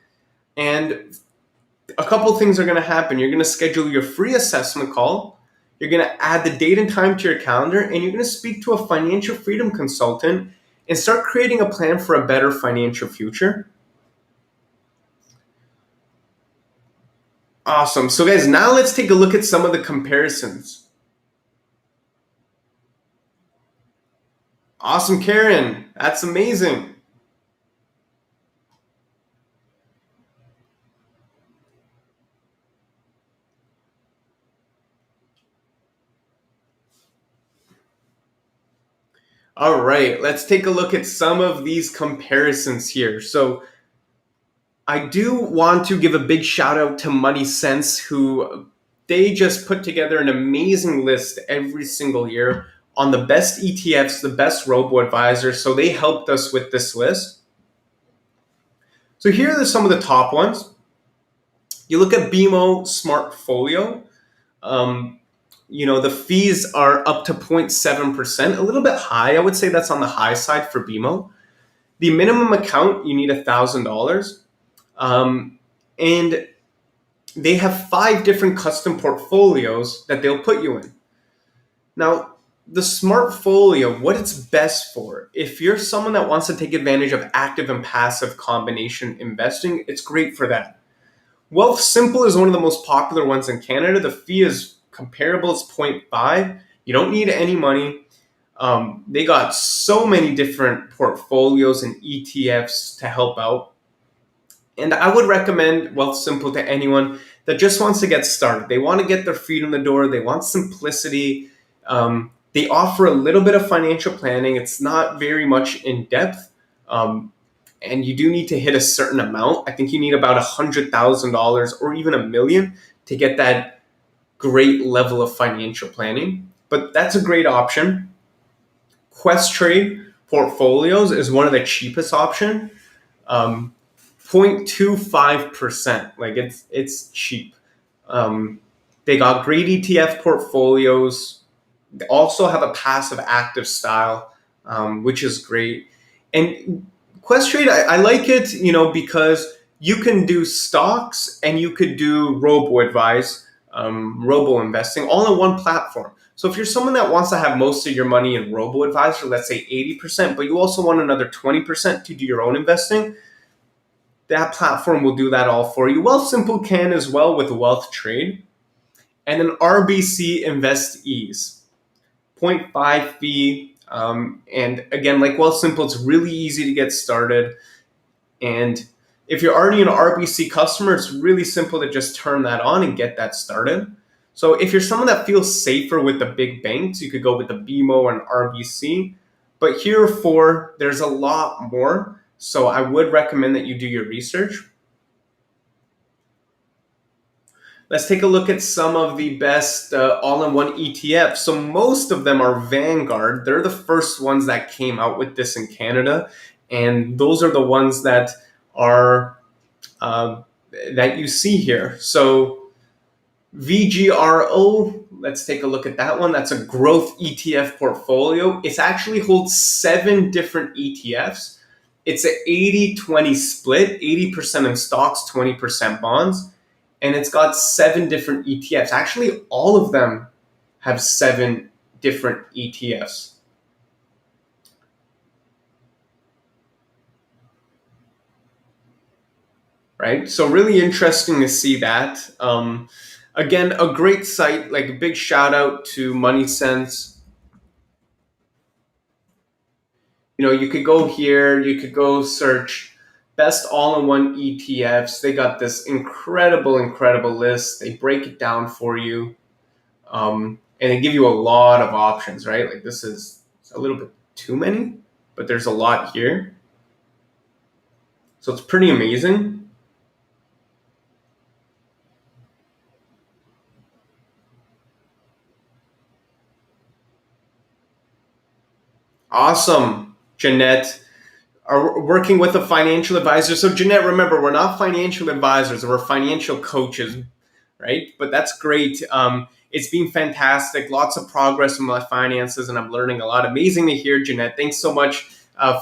A: and a couple things are going to happen. You're going to schedule your free assessment call. You're going to add the date and time to your calendar, and you're going to speak to a financial freedom consultant and start creating a plan for a better financial future. Awesome. So guys, now let's take a look at some of the comparisons. Awesome, Karen. That's amazing. All right, let's take a look at some of these comparisons here. So I do want to give a big shout out to Money Sense, who they just put together an amazing list every single year on the best ETFs, the best robo-advisors. So they helped us with this list. So here are some of the top ones. You look at BMO Smartfolio. The fees are up to 0.7%, a little bit high. I would say that's on the high side for BMO. The minimum account, you need $1,000. And they have 5 different custom portfolios that they'll put you in. Now, the Smartfolio, what it's best for, if you're someone that wants to take advantage of active and passive combination investing, it's great for that. Wealth Simple is one of the most popular ones in Canada. The fee is comparable, it's 0.5. You don't need any money. They got so many different portfolios and ETFs to help out. And I would recommend Wealth Simple to anyone that just wants to get started. They want to get their feet in the door. They want simplicity. They offer a little bit of financial planning. It's not very much in depth. And you do need to hit a certain amount. I think you need about $100,000 or even $1 million to get that great level of financial planning. But that's a great option. Questrade Portfolios is one of the cheapest option. 0.25%. Like it's cheap. They got great ETF portfolios. They also have a passive active style, which is great. And Questrade, I like it, because you can do stocks and you could do robo-advise, robo-investing all in one platform. So if you're someone that wants to have most of your money in robo-advisor, let's say 80%, but you also want another 20% to do your own investing, that platform will do that all for you. Wealthsimple can as well with Wealth Trade. And then RBC Invest Ease, 0.5 fee. And again, like Wealthsimple, it's really easy to get started. And if you're already an RBC customer, it's really simple to just turn that on and get that started. So if you're someone that feels safer with the big banks, you could go with the BMO and RBC. But here there's a lot more. So I would recommend that you do your research. Let's take a look at some of the best all-in-one ETFs. So most of them are Vanguard. They're the first ones that came out with this in Canada. And those are the ones that are that you see here. So VGRO, let's take a look at that one. That's a growth ETF portfolio. It actually holds 7 different ETFs. It's an 80-20 split, 80% in stocks, 20% bonds. And it's got 7 different ETFs. Actually, all of them have 7 different ETFs. Right? So really interesting to see that. Again, a great site, like a big shout out to Money Sense. You could go here, you could go search best all-in-one ETFs. They got this incredible list. They break it down for you. And they give you a lot of options, right? Like this is a little bit too many, but there's a lot here. So it's pretty amazing. Awesome, Jeanette. Are working with a financial advisor. So, Jeanette, remember, we're not financial advisors, we're financial coaches, right? But that's great. It's been fantastic. Lots of progress in my finances, and I'm learning a lot. Amazing to hear, Jeanette. Thanks so much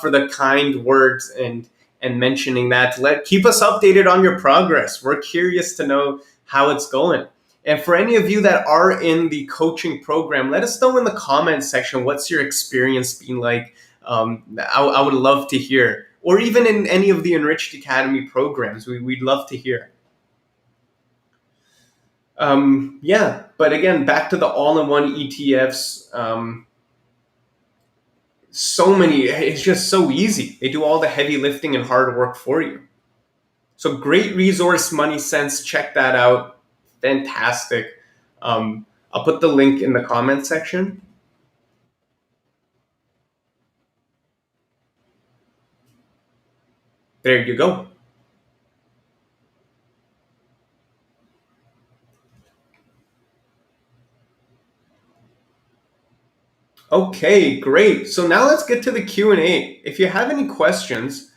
A: for the kind words and mentioning that. Keep us updated on your progress. We're curious to know how it's going. And for any of you that are in the coaching program, let us know in the comments section what's your experience been like. I would love to hear, or even in any of the Enriched Academy programs, we'd love to hear. Yeah, but again, back to the all-in-one ETFs. So many, it's just so easy. They do all the heavy lifting and hard work for you. So great resource, Money Sense. Check that out. Fantastic. I'll put the link in the comment section. There you go. Okay, great. So now let's get to the Q&A. If you have any questions,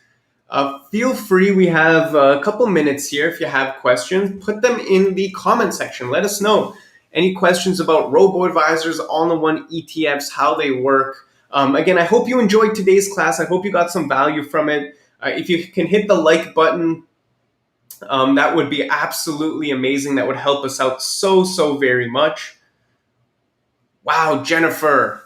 A: feel free. We have a couple minutes here. If you have questions, put them in the comment section. Let us know. Any questions about robo-advisors, all-in-one ETFs, how they work. Again, I hope you enjoyed today's class. I hope you got some value from it. If you can hit the like button, that would be absolutely amazing. That would help us out so very much. Wow, Jennifer.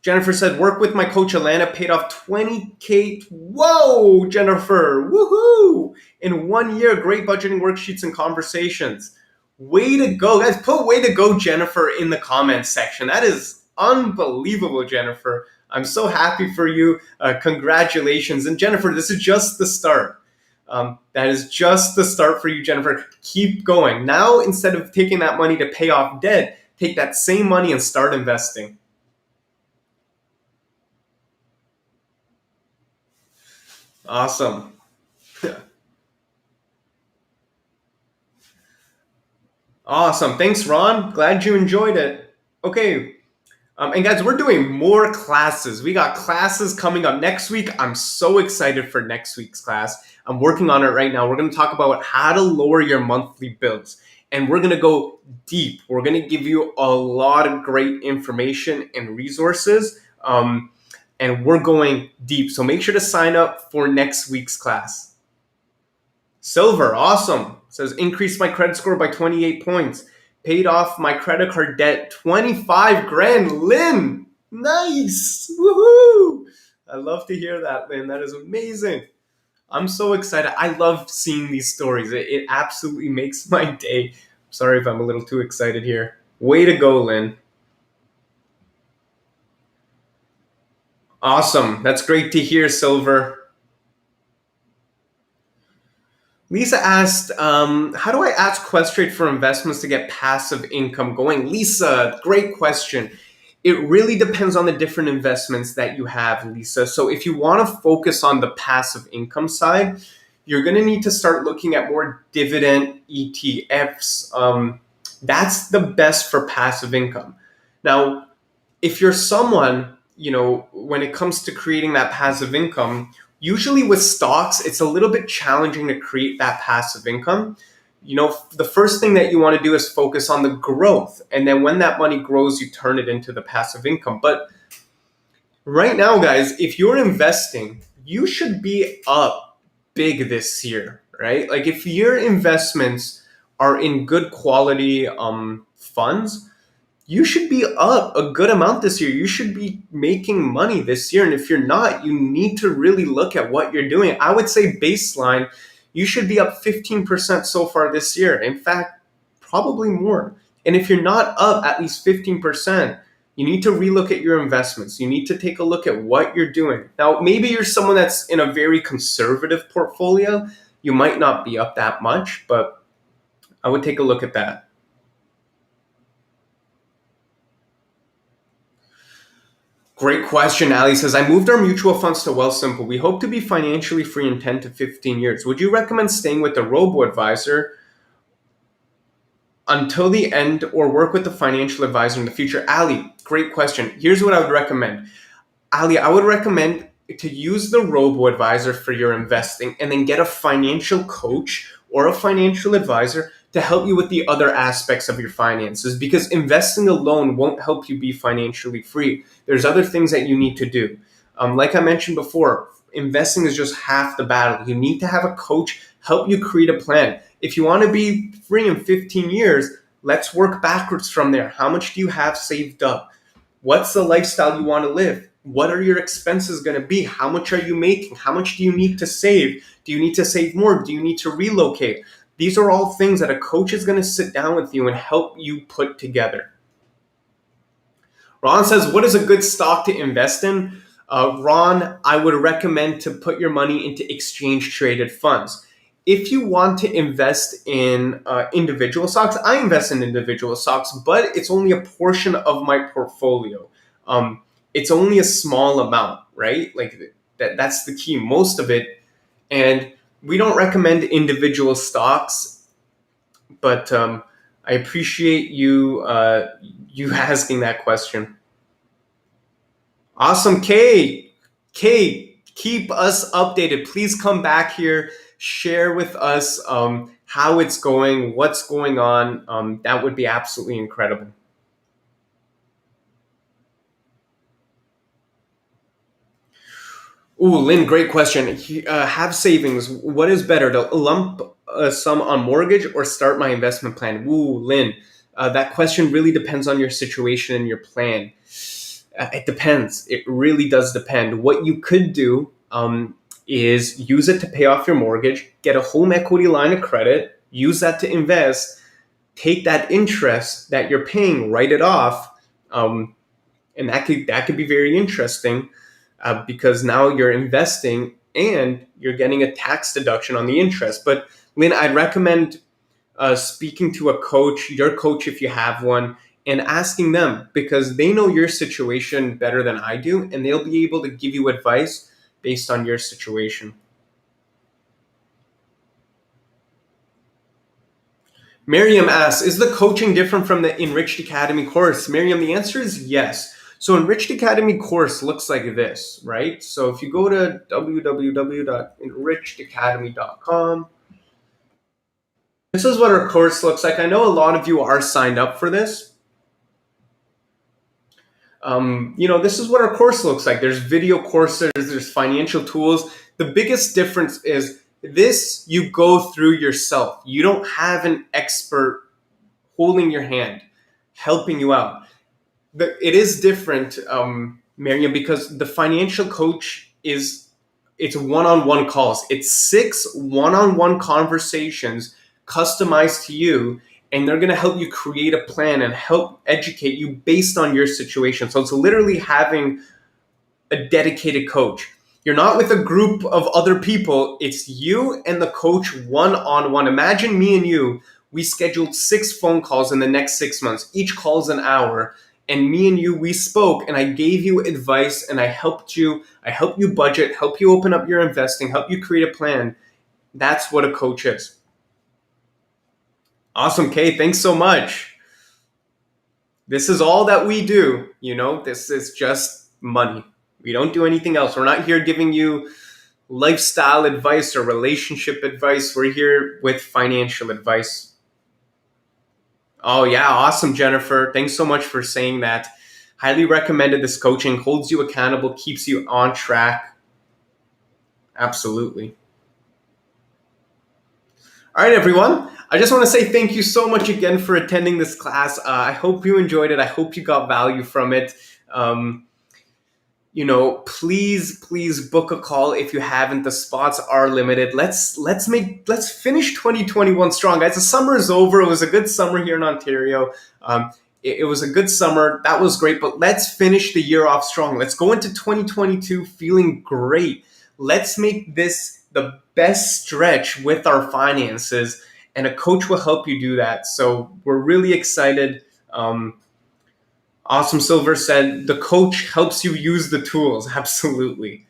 A: Jennifer said, work with my coach Alana, paid off 20K. Whoa, Jennifer. Woohoo. In 1 year, great budgeting worksheets and conversations. Way to go. Guys, put way to go, Jennifer, in the comments section. That is unbelievable, Jennifer. I'm so happy for you. Congratulations. And Jennifer, this is just the start. That is just the start for you, Jennifer. Keep going. Now, instead of taking that money to pay off debt, take that same money and start investing. Awesome. Awesome. Thanks, Ron. Glad you enjoyed it. Okay. And guys, we're doing more classes. We got classes coming up next week. I'm so excited for next week's class. I'm working on it right now. We're going to talk about how to lower your monthly bills. And we're going to go deep. We're going to give you a lot of great information and resources. And we're going deep. So make sure to sign up for next week's class. Silver, awesome. Says increased my credit score by 28 points. Paid off my credit card debt 25 grand. Lynn, nice. Woohoo. I love to hear that, Lynn. That is amazing. I'm so excited. I love seeing these stories. It absolutely makes my day. Sorry if I'm a little too excited here. Way to go, Lynn. Awesome. That's great to hear, Silver. Lisa asked, how do I ask Questrade for investments to get passive income going? Lisa, great question. It really depends on the different investments that you have, Lisa. So if you want to focus on the passive income side, you're going to need to start looking at more dividend ETFs. That's the best for passive income. Now, if you're someone, when it comes to creating that passive income, usually with stocks, it's a little bit challenging to create that passive income. The first thing that you want to do is focus on the growth. And then when that money grows, you turn it into the passive income. But right now, guys, if you're investing, you should be up big this year, right? Like if your investments are in good quality funds, you should be up a good amount this year. You should be making money this year. And if you're not, you need to really look at what you're doing. I would say baseline, you should be up 15% so far this year. In fact, probably more. And if you're not up at least 15%, you need to relook at your investments. You need to take a look at what you're doing. Now, maybe you're someone that's in a very conservative portfolio. You might not be up that much, but I would take a look at that. Great question. Ali says, I moved our mutual funds to Wealthsimple. We hope to be financially free in 10 to 15 years. Would you recommend staying with the Robo-Advisor until the end or work with the financial advisor in the future? Ali, great question. Here's what I would recommend. Ali, I would recommend to use the Robo-Advisor for your investing and then get a financial coach or a financial advisor to help you with the other aspects of your finances, because investing alone won't help you be financially free. There's other things that you need to do. Like I mentioned before, investing is just half the battle. You need to have a coach help you create a plan. If you want to be free in 15 years, let's work backwards from there. How much do you have saved up? What's the lifestyle you want to live? What are your expenses going to be? How much are you making? How much do you need to save? Do you need to save more? Do you need to relocate? These are all things that a coach is going to sit down with you and help you put together. Ron says, what is a good stock to invest in? Ron, I would recommend to put your money into exchange traded funds. If you want to invest in individual stocks, I invest in individual stocks, but it's only a portion of my portfolio. It's only a small amount, right? Like that's the key, most of it. And we don't recommend individual stocks, but I appreciate you you asking that question. Awesome, Kay. Kay, keep us updated. Please come back here, share with us how it's going, what's going on. That would be absolutely incredible. Ooh, Lynn, great question. Have savings. What is better, to lump a sum on mortgage or start my investment plan? Ooh, Lynn, that question really depends on your situation and your plan. It depends. It really does depend. What you could do is use it to pay off your mortgage, get a home equity line of credit, use that to invest, take that interest that you're paying, write it off, and that could be very interesting because now you're investing and you're getting a tax deduction on the interest. But Lynn, I'd recommend speaking to a coach, your coach if you have one, and asking them, because they know your situation better than I do, and they'll be able to give you advice based on your situation. Miriam asks, is the coaching different from the Enriched Academy course? Miriam, the answer is yes. So Enriched Academy course looks like this, right? So if you go to www.enrichedacademy.com, this is what our course looks like. I know a lot of you are signed up for this. This is what our course looks like. There's video courses, there's financial tools. The biggest difference is this you go through yourself. You don't have an expert holding your hand, helping you out. It is different, Miriam, because the financial coach it's one-on-one calls. It's 6 one-on-one conversations customized to you, and they're going to help you create a plan and help educate you based on your situation. So it's literally having a dedicated coach. You're not with a group of other people. It's you and the coach one-on-one. Imagine me and you, we scheduled 6 phone calls in the next 6 months. Each call is an hour. And me and you, we spoke, and I gave you advice, and I helped you budget, help you open up your investing, help you create a plan. That's what a coach is. Awesome, Kay. Thanks so much. This is all that we do. This is just money. We don't do anything else. We're not here giving you lifestyle advice or relationship advice. We're here with financial advice. Oh, yeah. Awesome, Jennifer. Thanks so much for saying that. Highly recommended. This coaching holds you accountable, keeps you on track. Absolutely. All right, everyone. I just want to say thank you so much again for attending this class. I hope you enjoyed it. I hope you got value from it. Please book a call if you haven't. The spots are limited. Let's finish 2021 strong, guys. The summer is over. It was a good summer here in Ontario. It was a good summer. That was great. But let's finish the year off strong. Let's go into 2022 feeling great. Let's make this the best stretch with our finances, and a coach will help you do that. So we're really excited. Awesome Silver said, the coach helps you use the tools. Absolutely.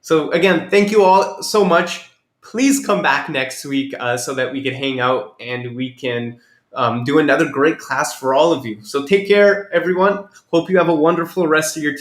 A: So again, thank you all so much. Please come back next week so that we can hang out and we can do another great class for all of you. So take care, everyone. Hope you have a wonderful rest of your Tuesday.